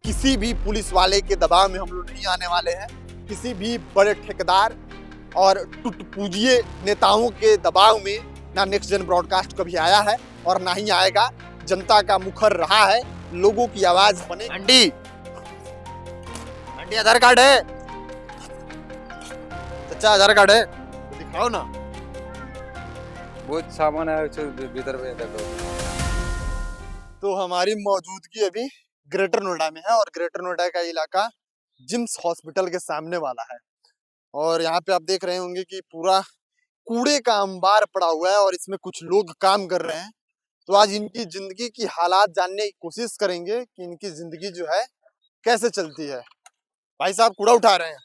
किसी भी पुलिस वाले के दबाव में हम लोग नहीं आने वाले हैं, किसी भी बड़े ठेकेदार और टुटपुंजिये नेताओं के दबाव में ना नेक्स्ट जन ब्रॉडकास्ट कभी आया है और ना ही आएगा। जनता का मुखर रहा है, लोगों की आवाज बने। आंटी आंटी आधार कार्ड है? अच्छा आधार कार्ड है तो दिखाओ ना। बहुत सामान है भीतर में देखो। तो हमारी मौजूदगी अभी ग्रेटर नोएडा में है और ग्रेटर नोएडा का इलाका जिम्स हॉस्पिटल के सामने वाला है। और यहाँ पे आप देख रहे होंगे कि पूरा कूड़े का अंबार पड़ा हुआ है और इसमें कुछ लोग काम कर रहे हैं। तो आज इनकी जिंदगी की हालात जानने की कोशिश करेंगे कि इनकी जिंदगी जो है कैसे चलती है। भाई साहब कूड़ा उठा रहे हैं।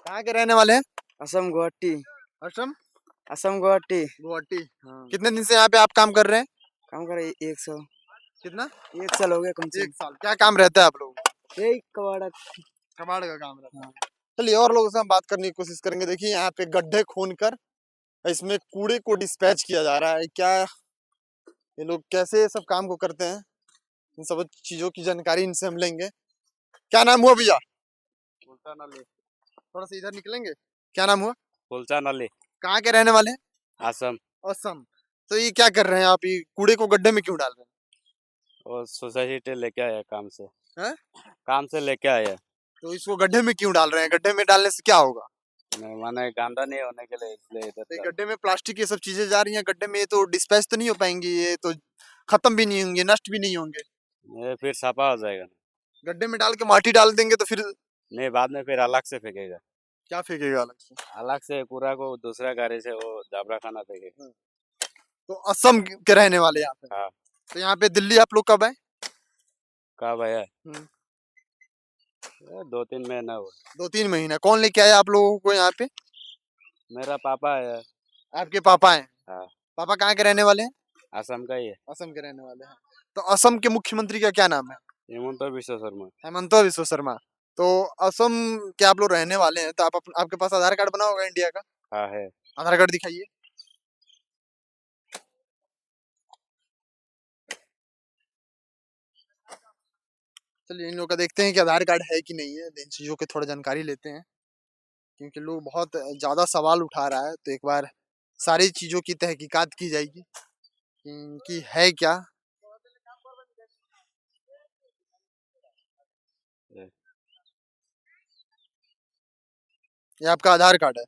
कहाँ के रहने वाले हैं? असम गुवाहाटी। असम असम गुवाहाटी। गुवाहाटी। कितने दिन से यहाँ पे आप काम कर रहे हैं? काम कर 100। कितना? 1 साल हो गया कम से 1 साल। क्या काम रहता है आप लोगों को? यही कबाड़ा। कबाड़ का काम रहता है। चलिए और लोगों से हम बात करने की कोशिश करेंगे। देखिए यहाँ पे गड्ढे खोदकर इसमें कूड़े को डिस्पैच किया जा रहा है। क्या ये लोग कैसे ये सब काम को करते हैं, इन सब चीजों की जानकारी इनसे हम लेंगे। क्या नाम हुआ भैया? थोड़ा सा इधर निकलेंगे। क्या नाम हुआ? फुलचान अली। कहाँ के रहने वाले हैं? असम। असम। तो ये क्या कर रहे हैं आप? ये कूड़े को गड्ढे में क्यों डाल रहे हैं? और सोसाइटी लेके आया काम से। हैं? काम से लेके आया। तो इसको गड्ढे में क्यों डाल रहे हैं? गड्ढे में डालने से क्या होगा? माने गंदा नहीं होने के लिए इसलिए इधर तो गड्ढे में प्लास्टिक ये सब चीजें जा रही हैं गड्ढे में, ये तो डिस्पैच तो नहीं हो पाएंगी, ये तो खत्म भी नहीं होंगे, नष्ट भी नहीं होंगे। ये फिर साफा हो जाएगा। गड्ढे में डाल के माटी डाल देंगे तो फिर नहीं, बाद में फिर अलग से फेंकेगा। क्या फेंकेगा अलग से? अलग से कूड़ा को दूसरा गाड़ी से वो जाबरा खाना फेंकेगा। तो असम के रहने वाले यहाँ पे। हाँ। तो यहाँ पे दिल्ली आप लोग कब आए? कब आया? 2-3 महीना हुआ। 2-3 महीना। कौन लेके आया आप लोगों को यहाँ पे? मेरा पापा है। आपके पापा हैं? हाँ। पापा कहाँ के रहने वाले हैं? असम का ही है। असम के रहने वाले हैं। तो असम के मुख्यमंत्री का क्या नाम है? हेमंत बिश्व शर्मा। हेमंत बिश्व शर्मा। तो असम के आप लोग रहने वाले हैं तो आपके पास आधार कार्ड बना होगा इंडिया का? हाँ है। आधार कार्ड दिखाइए। चलिए इन लोगों का देखते हैं कि आधार कार्ड है कि नहीं है, इन चीजों की थोड़ा जानकारी लेते हैं क्योंकि लोग बहुत ज्यादा सवाल उठा रहा है। तो एक बार सारी चीजों की तहकीकात की जाएगी कि इनकी है क्या। ये आपका आधार कार्ड है?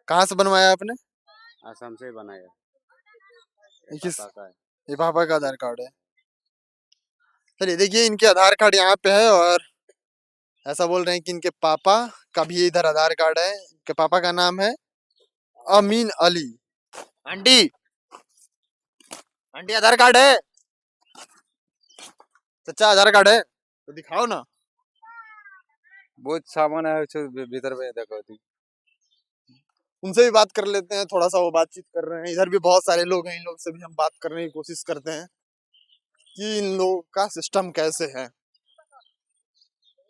कहाँ से बनवाया आपने? असम से बनाया। ये पापा का आधार कार्ड है। चलिए देखिए इनके आधार कार्ड यहाँ पे है और ऐसा बोल रहे हैं कि इनके पापा का भी इधर आधार कार्ड है। इनके पापा का नाम है अमीन अली। आंटी आंटी आधार कार्ड है? चाचा आधार कार्ड है तो दिखाओ ना। बहुत सामान है भीतर में देखो। उनसे भी बात कर लेते हैं, थोड़ा सा वो बातचीत कर रहे हैं। इधर भी बहुत सारे लोग हैं, इन लोग से भी हम बात करने की कोशिश करते हैं कि इन लोगों का सिस्टम कैसे है।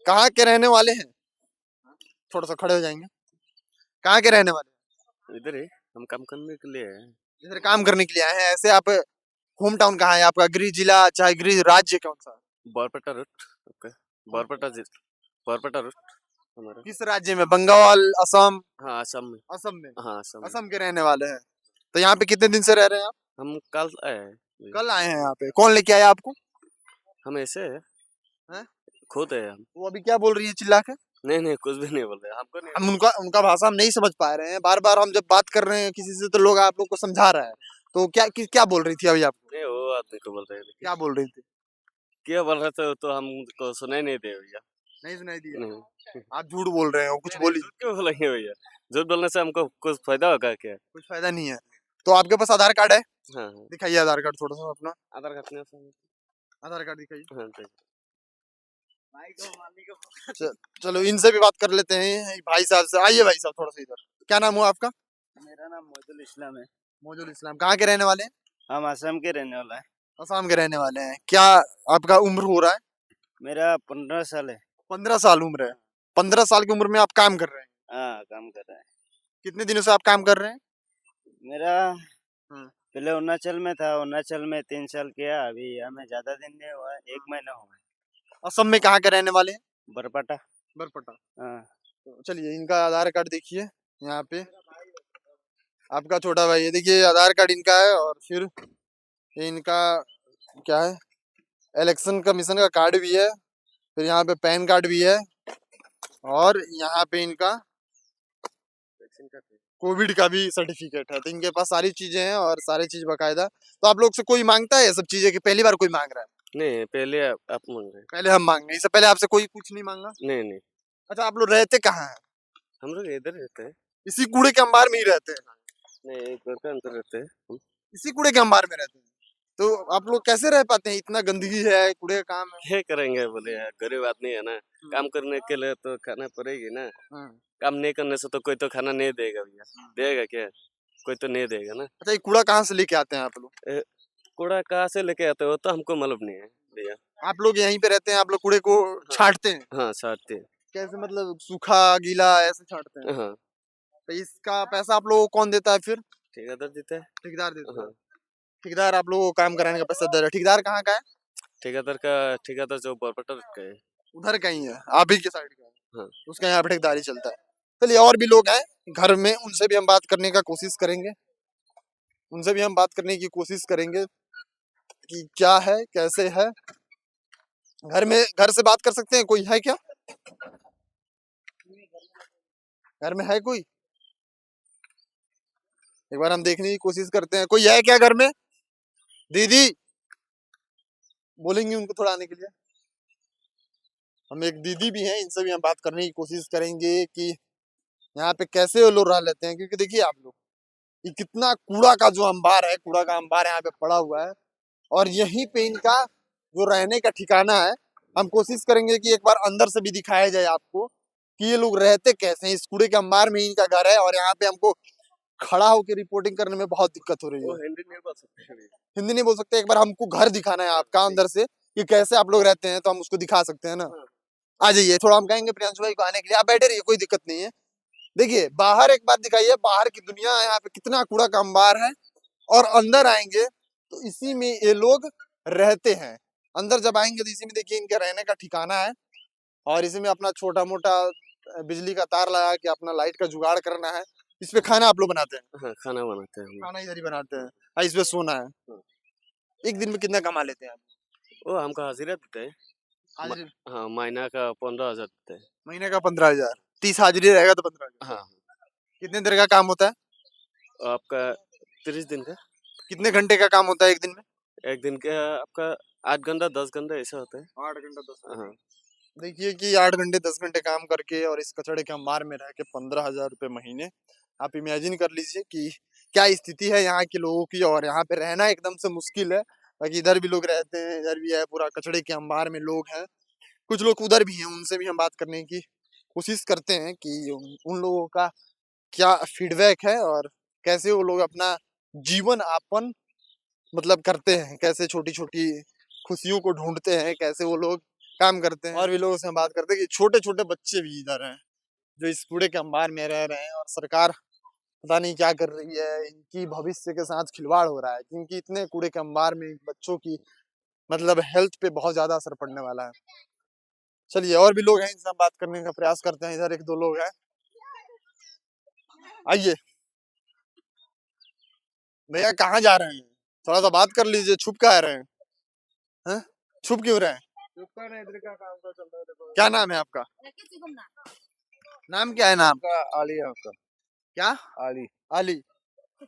कहाँ के रहने वाले हैं? थोड़ा सा खड़े हो जाएंगे। कहाँ के रहने वाले? इधर ही हम काम करने के लिए है। इधर काम करने के लिए आए हैं। ऐसे आप होम टाउन कहाँ है आपका? गृह जिला चाहे गृह राज्य कौन सा? बरपेटा रूट। ओके। बरपेटा रूट हमारा। किस राज्य में? बंगाल, असम? हाँ असम में। असम में। हाँ असम। असम के रहने वाले हैं। तो यहाँ पे कितने दिन से रह रहे हैं आप? हम कल आए हैं। कल आए हैं यहाँ पे। कौन लेके आया आपको? हम ऐसे हैं? खुद है हम। वो अभी क्या बोल रही है चिल्ला के? नहीं कुछ भी नहीं बोल रहे हमको नहीं। हम उनका भाषा हम नहीं समझ पा रहे हैं। बार बार हम जब बात कर रहे हैं किसी से तो लोग आप लोग को समझा रहा है। तो क्या बोल रही थी अभी आपको? नहीं वो आदमी को बोल रहे हैं। क्या बोल रही थी? क्या बोल रहे थे तो हमको सुनाई नहीं दे भैया। नहीं सुनाई दिया? नहीं। आप झूठ बोल रहे हो, कुछ बोली? झूठ क्यों बोलेंगे भैया? झूठ बोलने से हमको कुछ फायदा होगा क्या? कुछ फायदा नहीं है। तो आपके पास आधार कार्ड है? हाँ। दिखाइए आधार कार्ड थोड़ा सा अपना। आधार कार्ड आधार कार्ड दिखाइए। हाँ चलो इनसे भी बात कर लेते हैं भाई साहब से। आइए भाई साहब थोड़ा सा इधर। क्या नाम हुआ आपका? मेरा नाम मौजुल इस्लाम है। मौजुल इस्लाम। कहाँ के रहने वाले हैं? हम असम के रहने वाला है। असम के रहने वाले हैं। क्या आपका उम्र हो रहा है? मेरा 15 साल है। 15 साल उम्र है। 15 साल की उम्र में आप काम कर रहे हैं? हाँ काम कर रहा है। कितने दिनों से आप काम कर रहे हैं? मेरा पहले अरुणाचल में था। अरुणाचल में 3 साल किया। अभी यहाँ में ज्यादा दिन नहीं हुआ, 1 महीना हुआ। असम में कहाँ के रहने वाले हैं? बरपाटा। बरपटा। हाँ। तो चलिए इनका आधार कार्ड देखिए यहाँ पे। आपका छोटा भाई है, देखिए आधार कार्ड इनका है, और फिर ये इनका क्या है, इलेक्शन कमीशन का कार्ड भी है, फिर यहाँ पे पैन कार्ड भी है, और यहाँ पे इनका कोविड का भी सर्टिफिकेट है। तो इनके पास सारी चीजें हैं और सारी चीज बकायदा। तो आप लोग से कोई मांगता है ये सब चीजें, कि पहली बार कोई मांग रहा है? नहीं, पहले आप मांग रहे हैं। पहले हम मांग रहे हैं, इससे पहले आपसे कोई कुछ नहीं मांगा? नहीं नहीं, अच्छा, आप लोग रहते कहाँ हैं? हम लोग इधर रहते हैं। इसी कूड़े के अंबार में ही रहते हैं? नहीं, घर के अंदर रहते हैं हम। इसी कूड़े के अंबार में रहते हैं? तो आप लोग कैसे रह पाते हैं? इतना गंदगी है, कूड़े का काम है। क्या करेंगे बोले यार, गरीब आदमी है ना, काम करने के लिए तो खाना पड़ेगी ना। काम नहीं करने से तो कोई तो खाना नहीं देगा भैया, देगा क्या? कोई तो नहीं देगा ना। अच्छा, ये कूड़ा कहाँ से लेके आते हैं आप लोग? कूड़ा कहाँ से लेके आते हो तो हमको मालूम नहीं है भैया। आप लोग यहीं पे रहते हैं, आप लोग कूड़े को छांटते हैं? हाँ, छाटते हैं। कैसे, मतलब सूखा गीला ऐसे छांटते हैं? हाँ, तो इसका पैसा आप लोगों को कौन देता है फिर? ठेकेदार देता है। ठेकेदार देता है? हाँ, ठेकेदार आप लोगों को काम कराने का पैसा दे रहा है? ठेकेदार कहाँ का है? ठेकेदार जो बरपटर का है। उधर का ही है, आप ही के साइड का है? हाँ। उसका यहाँ पे ठेकेदारी चलता है। चलिए और भी लोग हैं घर में, उनसे भी हम बात करने का कोशिश करेंगे। उनसे भी हम बात करने की कोशिश करेंगे कि क्या है, कैसे है। घर से बात कर सकते हैं? कोई है क्या घर में? है कोई? एक बार हम देखने की कोशिश करते हैं, कोई है क्या घर में? दीदी, बोलेंगे उनको थोड़ा आने के लिए। हम एक दीदी भी हैं, इनसे भी हम बात करने की कोशिश करेंगे कि यहाँ पे कैसे वो लोग रह लेते हैं। क्योंकि देखिए आप लोग, ये कितना कूड़ा का जो अंबार है, कूड़ा का अंबार यहाँ पे पड़ा हुआ है, और यहीं पे इनका जो रहने का ठिकाना है। हम कोशिश करेंगे कि एक बार अंदर से भी दिखाया जाए आपको कि ये लोग रहते कैसे हैं। इस कूड़े के अंबार में ही इनका घर है, और यहाँ पे हमको खड़ा होकर रिपोर्टिंग करने में बहुत दिक्कत हो रही वो है। हिंदी नहीं बोल सकते हैं। हिंदी नहीं बोल सकते? एक बार हमको घर दिखाना है आपका अंदर से कि कैसे आप लोग रहते हैं, तो हम उसको दिखा सकते हैं ना। आ जाइए, थोड़ा हम कहेंगे प्रियांशु भाई को आने के लिए, आप बैठे रहिए, कोई दिक्कत नहीं है। देखिए बाहर एक बात दिखाइए, बाहर की दुनिया यहाँ पे कितना कूड़ा का अंबार है, और अंदर आएंगे तो इसी में ये लोग रहते हैं। अंदर जब आएंगे तो इसी में देखिए इनके रहने का ठिकाना है, और इसी में अपना छोटा मोटा बिजली का तार लगा के अपना लाइट का जुगाड़ करना है। इस पे खाना आप लोग बनाते हैं? हाँ, खाना बनाते हैं हम। खाना इधर ही बनाते हैं, और इस पे सोना है। एक दिन में कितना कमा लेते हैं आप? वो हमको हाजिरा देते हैं। हाजिरी? हाँ, महीना का 15,000 देते हैं। महीने का 15,000? 30 हाजिरी रहेगा तो 15,000? हाँ, कितने देर का काम होता है? आपका 30 दिन का। कितने घंटे का काम होता है एक दिन में? एक दिन का आपका 8 घंटा 10 घंटा ऐसा होता है। 8 घंटा 10 घंटा। हाँ। देखिए कि 8 घंटे 10 घंटे काम करके और इस कचड़े के अंबार में रह के 15,000 रुपये महीने। आप इमेजिन कर लीजिए कि क्या स्थिति है यहाँ के लोगों की, और यहाँ पे रहना एकदम से मुश्किल है। बाकी इधर भी लोग रहते हैं, इधर भी है, पूरा कचड़े के अंबार में लोग हैं। कुछ लोग उधर भी हैं, उनसे भी हम बात करने की कोशिश करते हैं कि उन लोगों का क्या फीडबैक है, और कैसे वो लोग अपना जीवन यापन मतलब करते हैं, कैसे छोटी छोटी खुशियों को ढूंढते हैं, कैसे वो लोग काम करते हैं। और भी लोगों से हम बात करते हैं कि छोटे छोटे बच्चे भी इधर हैं जो इस कूड़े के अंबार में रह रहे हैं, और सरकार पता नहीं क्या कर रही है, इनकी भविष्य के साथ खिलवाड़ हो रहा है। क्योंकि इतने कूड़े के अंबार में बच्चों की मतलब हेल्थ पे बहुत ज्यादा असर पड़ने वाला है। चलिए और भी लोग हैं, इनसे हम बात करने का प्रयास करते हैं। इधर एक दो लोग हैं, आइए। भैया कहाँ जा रहे हैं? थोड़ा सा बात कर लीजिए, छुप कहाँ रहे हैं? हैं? छुप क्यों रहे हैं? इधर का काम का चल रहा है, देखो। क्या नाम है आपका? नाम क्या है? नाम आली है आपका। क्या? आली। अली।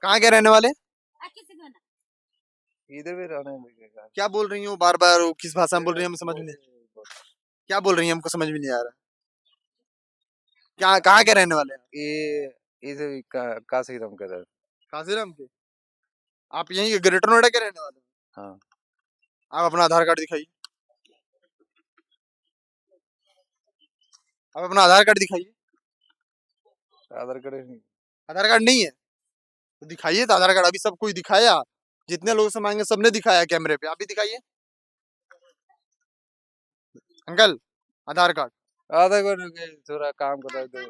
कहाँ के रहने वाले? इधर भी रहने लगेगा। क्या बोल रही हो बार बार? किस भाषा में बोल रही है, हमें समझ में नहीं। क्या बोल रही है, हमको समझ में नहीं आ रहा। क्या, कहाँ के रहने वाले हैं? ये इधर काशीराम का है। काशीराम के? आप यहीं के ग्रेटर नोएडा के रहने वाले हैं? हाँ। आप अपना आधार कार्ड दिखाइए। आप अपना आधार कार्ड दिखाइए। आधार कार्ड आधार कार्ड नहीं है तो दिखाइए। तो आधार कार्ड अभी सब कोई दिखाया, जितने लोगों से मांगे सबने दिखाया कैमरे पे। आप भी दिखाइए अंकल, आधार कार्ड। थोड़ा काम कर रहा है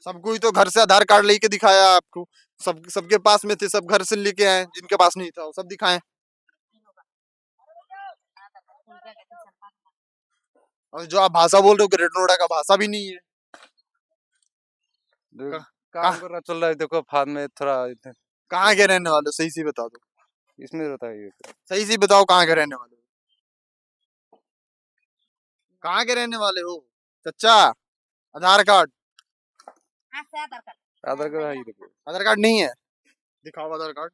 सब कोई तो घर से आधार कार्ड लेके दिखाया आपको। सबके पास में थे, सब घर से लेके आए। जिनके पास नहीं था वो सब दिखाएं। और जो आप भाषा बोल रहे हो ग्रेटर नोएडा का भाषा भी नहीं है। काम कर रहा चल रहा है, देखो फार्म में थोड़ा कहाँ के रहने वाले हो? सही से बता दो, इसमें रहता है ये। सही से बताओ कहाँ के रहने वाले हो? कहाँ के रहने वाले हो चचा? आधार कार्ड, आधार कार्ड है ये देखो। आधार कार्ड नहीं है, दिखाओ आधार कार्ड,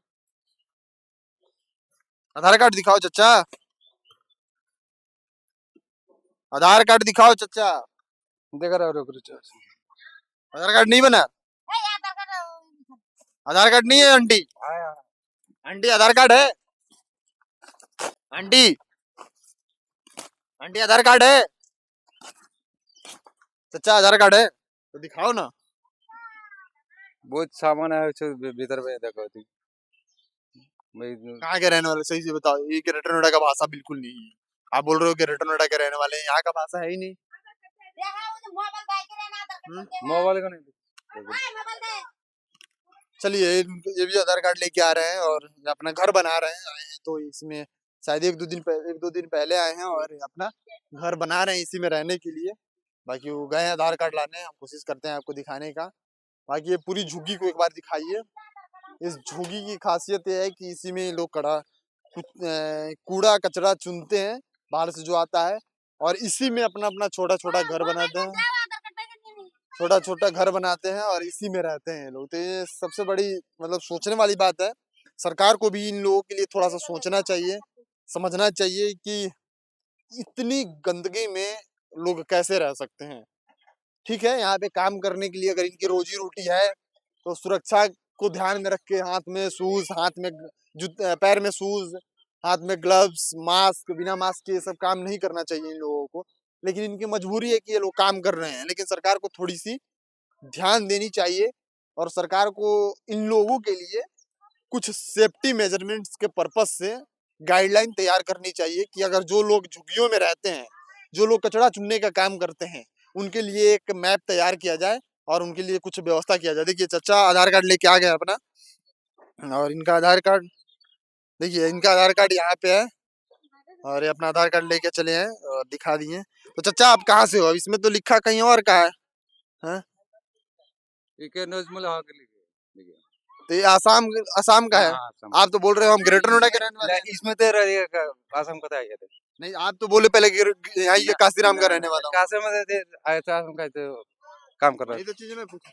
आधार कार्ड दिखाओ चचा, आधार कार्ड दिखाओ चचा। देख रहा है रिचार्ज। आधार कार्ड नहीं बना? आधार कार्ड नहीं है आंटी? आंटी आधार कार्ड है? आंटी, आंटी आधार कार्ड है? चचा आधार कार्ड है तो दिखाओ ना। बहुत सामान है भीतर में, देखो तुम भाई। कहाँ के रहने वाले सही से बताओ? ये ग्रेटर नोएडा का भाषा बिल्कुल नहीं है। आप बोल रहे हो ग्रेटर नोएडा के रहने वाले हैं, यहाँ का भाषा है ही नहीं। मोबाइल का नहीं। चलिए ये भी आधार कार्ड लेके आ रहे हैं और अपना घर बना रहे हैं, आए हैं तो इसमें शायद एक दो दिन पहले आए हैं और अपना घर बना रहे हैं इसी में रहने के लिए। बाकी वो गए हैं आधार कार्ड लाने, हम कोशिश करते हैं आपको दिखाने का। बाकी ये पूरी झुग्गी को एक बार दिखाइए। इस झुग्गी की खासियत ये है कि इसी में लोग कूड़ा कचरा चुनते हैं बाहर से जो आता है, और इसी में अपना अपना छोटा छोटा घर बनाते हैं, छोटा छोटा घर बनाते हैं और इसी में रहते हैं लोग। तो ये सबसे बड़ी मतलब सोचने वाली बात है। सरकार को भी इन लोगों के लिए थोड़ा सा सोचना चाहिए, समझना चाहिए कि इतनी गंदगी में लोग कैसे रह सकते हैं। ठीक है, यहाँ पे काम करने के लिए अगर इनकी रोजी रोटी है तो सुरक्षा को ध्यान में रख के हाथ में शूज, हाथ में पैर में शूज, हाथ में ग्लव्स, मास्क, बिना मास्क के ये सब काम नहीं करना चाहिए इन लोगों को। लेकिन इनकी मजबूरी है कि ये लोग काम कर रहे हैं, लेकिन सरकार को थोड़ी सी ध्यान देनी चाहिए और सरकार को इन लोगों के लिए कुछ सेफ्टी मेजरमेंट्स के पर्पज से गाइडलाइन तैयार करनी चाहिए कि अगर जो लोग झुग्गियों में रहते हैं, जो लोग कचरा चुनने का काम करते हैं, उनके लिए एक मैप तैयार किया जाए और उनके लिए कुछ व्यवस्था किया जाए। देखिए चचा आधार कार्ड लेके आ गए अपना, और इनका आधार कार्ड देखिए, इनका आधार कार्ड यहाँ पे है और ये अपना आधार कार्ड लेके चले हैं और दिखा दिए। तो चचा आप कहाँ से हो? अब इसमें तो लिखा कहीं और का है, हाँ? तो ये आसाम आसाम का है। आप तो बोल रहे हो हम ग्रेटर नोएडा के रहने वाले हैं। इसमें तो आसाम का था ये। नहीं, आप तो बोले पहले कि यहाँ के काशीराम का रहने वाला हूँ। काशी में आया था, आसाम का तो काम कर रहा ये तो चीजें मैं पूछा,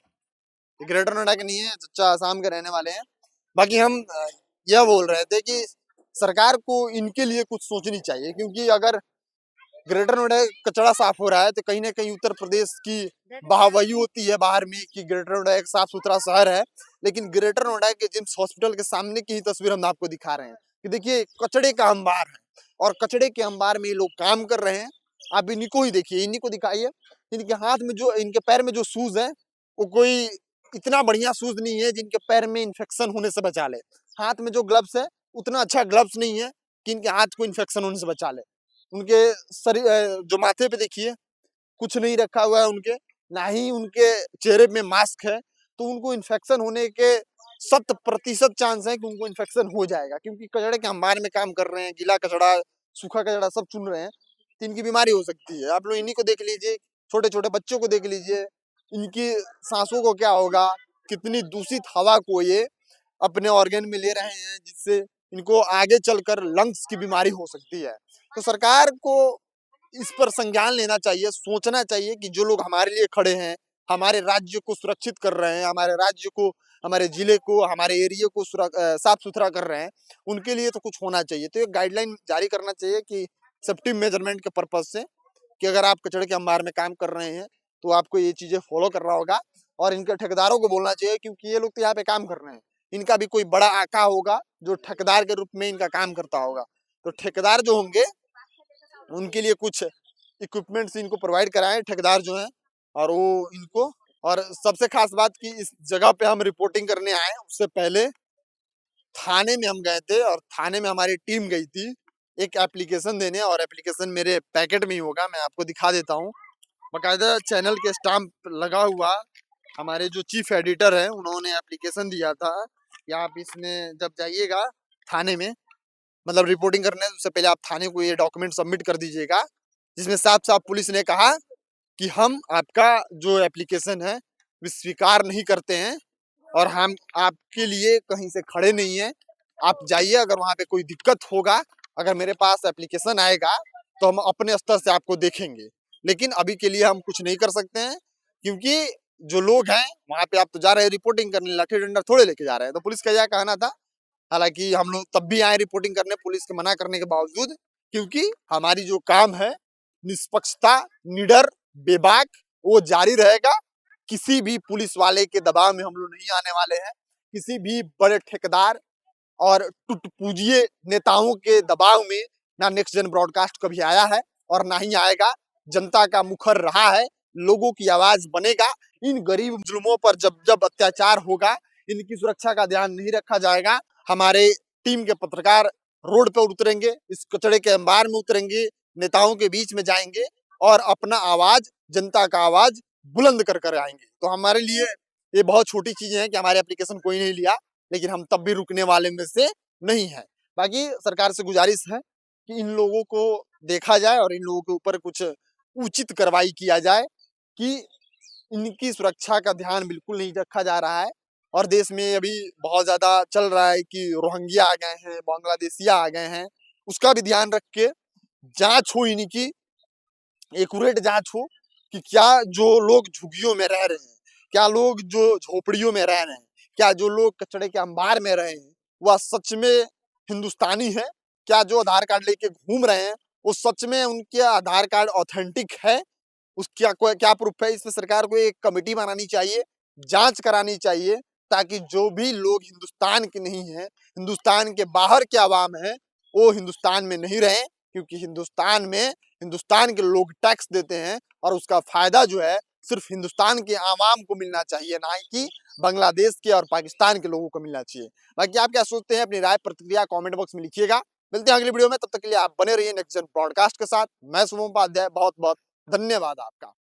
ग्रेटर नोएडा के नहीं है, चचा आसाम के रहने वाले हैं। बाकी हम यह बोल रहे थे कि सरकार को इनके लिए कुछ सोचनी चाहिए, क्योंकि अगर ग्रेटर नोएडा कचरा साफ हो रहा है तो कहीं ना कहीं उत्तर प्रदेश की वाहवाही होती है बाहर में कि ग्रेटर नोएडा एक साफ सुथरा शहर है। लेकिन ग्रेटर नोएडा के जिम्स हॉस्पिटल के सामने की ही तस्वीर हम आपको दिखा रहे हैं कि देखिए कचड़े का अंबार है और कचड़े के अंबार में ये लोग काम कर रहे हैं। आप इन्हीं को ही देखिए, इन्हीं को दिखाइए। इनके हाथ में जो, इनके पैर में जो शूज है वो कोई इतना बढ़िया शूज नहीं है जिनके पैर में इन्फेक्शन होने से बचा ले। हाथ में जो ग्लव्स है उतना अच्छा ग्लव्स नहीं है कि इनके हाथ को इन्फेक्शन होने से बचा ले। उनके शरीर जो माथे पे देखिए कुछ नहीं रखा हुआ है उनके, ना ही उनके चेहरे में मास्क है, तो उनको इन्फेक्शन होने के 100% चांस है कि उनको इन्फेक्शन हो जाएगा, क्योंकि कचड़े के अंबार में काम कर रहे हैं, गीला कचड़ा सूखा कचड़ा सब चुन रहे हैं, तो इनकी बीमारी हो सकती है। आप लोग इन्हीं को देख लीजिए, छोटे छोटे बच्चों को देख लीजिए, इनकी सांसों को क्या होगा, कितनी दूषित हवा को ये अपने ऑर्गन में ले रहे हैं, जिससे इनको आगे चलकर लंग्स की बीमारी हो सकती है। तो सरकार को इस पर संज्ञान लेना चाहिए, सोचना चाहिए कि जो लोग हमारे लिए खड़े हैं, हमारे राज्य को सुरक्षित कर रहे हैं, हमारे राज्य को, हमारे जिले को, हमारे एरिया को साफ सुथरा कर रहे हैं, उनके लिए तो कुछ होना चाहिए। तो एक गाइडलाइन जारी करना चाहिए कि सेफ्टी मेजरमेंट के पर्पज से कि अगर आप कचड़े के अंबार में काम कर रहे हैं तो आपको ये चीजें फॉलो करना होगा। और इनके ठेकेदारों को बोलना चाहिए, क्योंकि ये लोग तो यहाँ पे काम कर रहे हैं, इनका भी कोई बड़ा आका होगा जो ठेकेदार के रूप में इनका काम करता होगा। तो ठेकेदार जो होंगे उनके लिए कुछ इक्विपमेंट्स इनको प्रोवाइड कराएं ठेकेदार जो हैं, और वो इनको, और सबसे खास बात कि इस जगह पे हम रिपोर्टिंग करने आए उससे पहले थाने में हम गए थे और थाने में हमारी टीम गई थी एक एप्लीकेशन देने, और एप्लीकेशन मेरे पैकेट में ही होगा, मैं आपको दिखा देता हूँ। बाकायदा चैनल के स्टाम्प लगा हुआ, हमारे जो चीफ एडिटर है उन्होंने एप्लीकेशन दिया था कि आप इसमें जब जाइएगा थाने में, मतलब रिपोर्टिंग करने उससे पहले आप थाने को ये डॉक्यूमेंट सबमिट कर दीजिएगा जिसमें साफ साफ पुलिस ने कहा कि हम आपका जो एप्लीकेशन है वो स्वीकार नहीं करते हैं और हम आपके लिए कहीं से खड़े नहीं हैं। आप जाइए, अगर वहाँ पे कोई दिक्कत होगा, अगर मेरे पास एप्लीकेशन आएगा तो हम अपने स्तर से आपको देखेंगे, लेकिन अभी के लिए हम कुछ नहीं कर सकते हैं, क्योंकि जो लोग हैं वहाँ पे आप तो जा रहे हैं रिपोर्टिंग करने, लाठी डंडा थोड़े लेके जा रहे हैं। तो पुलिस का यह कहना था, हालांकि हम लोग तब भी आए रिपोर्टिंग करने पुलिस के मना करने के बावजूद, क्योंकि हमारी जो काम है निष्पक्षता, निडर, बेबाक वो जारी रहेगा। किसी भी पुलिस वाले के दबाव में हम लोग नहीं आने वाले हैं, किसी भी बड़े ठेकेदार और टुटपूजिए नेताओं के दबाव में ना नेक्स्ट जन ब्रॉडकास्ट कभी आया है और ना ही आएगा। जनता का मुखर रहा है, लोगों की आवाज बनेगा। इन गरीब जुल्मों पर जब जब अत्याचार होगा, इनकी सुरक्षा का ध्यान नहीं रखा जाएगा, हमारे टीम के पत्रकार रोड पर उतरेंगे, इस कचड़े के अंबार में उतरेंगे, नेताओं के बीच में जाएंगे और अपना आवाज, जनता का आवाज बुलंद कर कर आएंगे। तो हमारे लिए ये बहुत छोटी चीजें हैं कि हमारे एप्लीकेशन कोई नहीं लिया, लेकिन हम तब भी रुकने वाले में से नहीं है। बाकी सरकार से गुजारिश है कि इन लोगों को देखा जाए और इन लोगों के ऊपर कुछ उचित कार्रवाई किया जाए कि इनकी सुरक्षा का ध्यान बिल्कुल नहीं रखा जा रहा है। और देश में अभी बहुत ज्यादा चल रहा है कि रोहिंग्या आ गए हैं, बांग्लादेशिया आ गए हैं, उसका भी ध्यान रख के जांच हो, इनकी एक्यूरेट जांच हो कि क्या जो लोग झुग्गियों में रह रहे हैं, क्या लोग जो झोपड़ियों में रह रहे हैं, क्या जो लोग कचड़े के अंबार में रहे हैं वह सच में हिंदुस्तानी है, क्या जो आधार कार्ड लेके घूम रहे हैं वो सच में उनके आधार कार्ड ऑथेंटिक है, उसका क्या प्रूफ है। इसमें सरकार को एक कमेटी बनानी चाहिए, जांच करानी चाहिए, ताकि जो भी लोग हिंदुस्तान के नहीं है, हिंदुस्तान के बाहर के आवाम है, वो हिंदुस्तान में नहीं रहे, क्योंकि हिंदुस्तान में हिंदुस्तान के लोग टैक्स देते हैं और उसका फायदा जो है सिर्फ हिंदुस्तान के आवाम को मिलना चाहिए, ना कि बांग्लादेश के और पाकिस्तान के लोगों को मिलना चाहिए। बाकी आप क्या सोचते हैं, अपनी राय प्रतिक्रिया कमेंट बॉक्स में लिखिएगा। मिलते हैं अगली वीडियो में, तब तक के लिए आप बने रहिए नेक्स्ट जन ब्रॉडकास्ट के साथ। मैं शुभम उपाध्याय, बहुत बहुत धन्यवाद आपका।